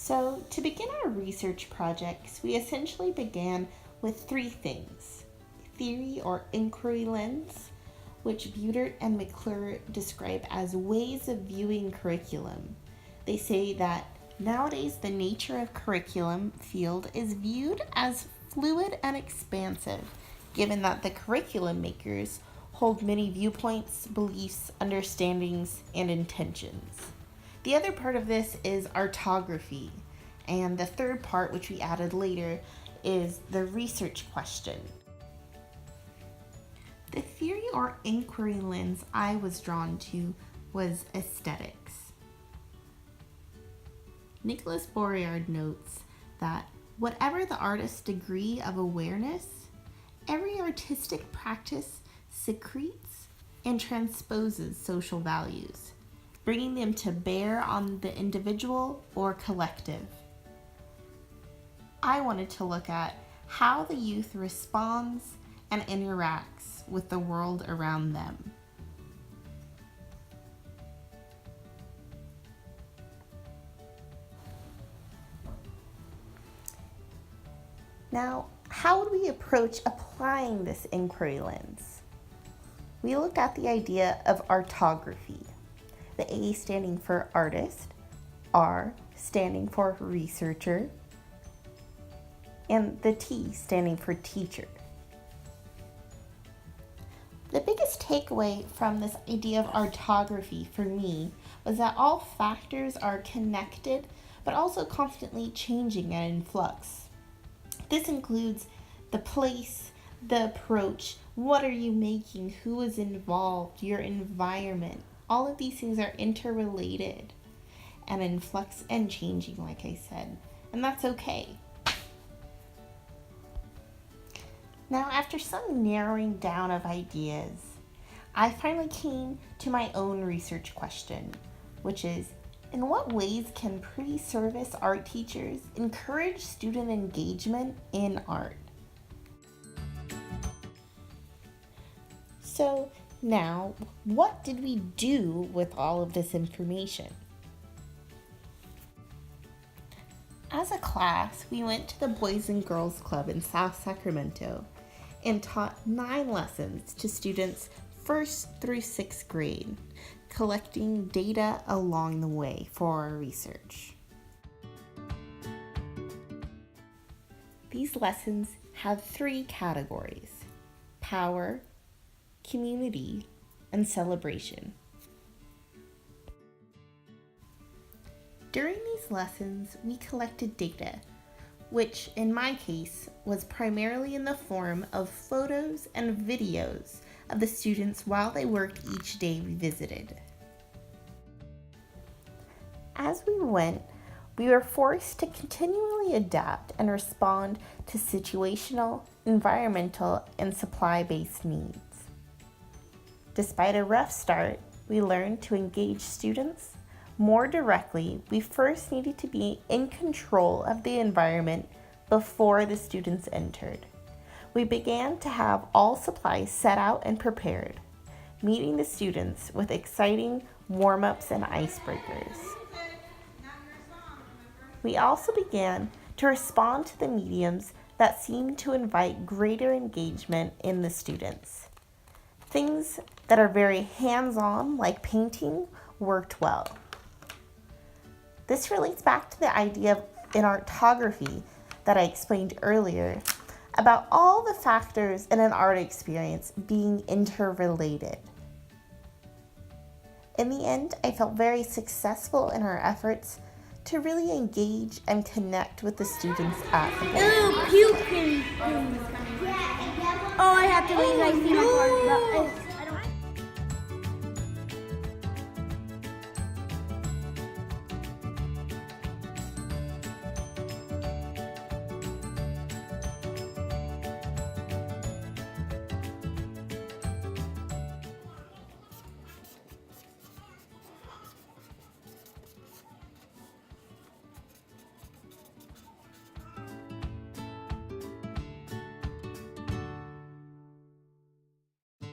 So, to begin our research projects, we essentially began with three things: theory or inquiry lens, which Buetert and McClure describe as ways of viewing curriculum. They say that nowadays the nature of curriculum field is viewed as fluid and expansive, given that the curriculum makers hold many viewpoints, beliefs, understandings, and intentions. The other part of this is orthography, and the third part, which we added later, is the research question. The theory or inquiry lens I was drawn to was aesthetics. Nicholas Bourriard notes that whatever the artist's degree of awareness, every artistic practice secretes and transposes social values, bringing them to bear on the individual or collective. I wanted to look at how the youth responds and interacts with the world around them. Now, how would we approach applying this inquiry lens? We look at the idea of orthography, the A standing for artist, R standing for researcher, and the T standing for teacher. The biggest takeaway from this idea of orthography for me was that all factors are connected but also constantly changing and in flux. This includes the place, the approach, what are you making, who is involved, your environment. All of these things are interrelated and in flux and changing, like I said, and that's okay. Now, after some narrowing down of ideas, I finally came to my own research question, which is, in what ways can pre-service art teachers encourage student engagement in art? So now, what did we do with all of this information? As a class, we went to the Boys and Girls Club in South Sacramento and taught 9 lessons to students 1st through 6th grade, collecting data along the way for our research. These lessons have 3 categories: power, community, and celebration. During these lessons, we collected data, which in my case was primarily in the form of photos and videos of the students while they worked each day we visited. As we went, we were forced to continually adapt and respond to situational, environmental, and supply-based needs. Despite a rough start, we learned to engage students more directly. We first needed to be in control of the environment before the students entered. We began to have all supplies set out and prepared, meeting the students with exciting warm-ups and icebreakers. We also began to respond to the mediums that seemed to invite greater engagement in the students. Things that are very hands-on, like painting, worked well. This relates back to the idea of in orthography that I explained earlier about all the factors in an art experience being interrelated. In the end, I felt very successful in our efforts to really engage and connect with the students at the board. Ooh, puking. Oh, I have to leave. I see my card.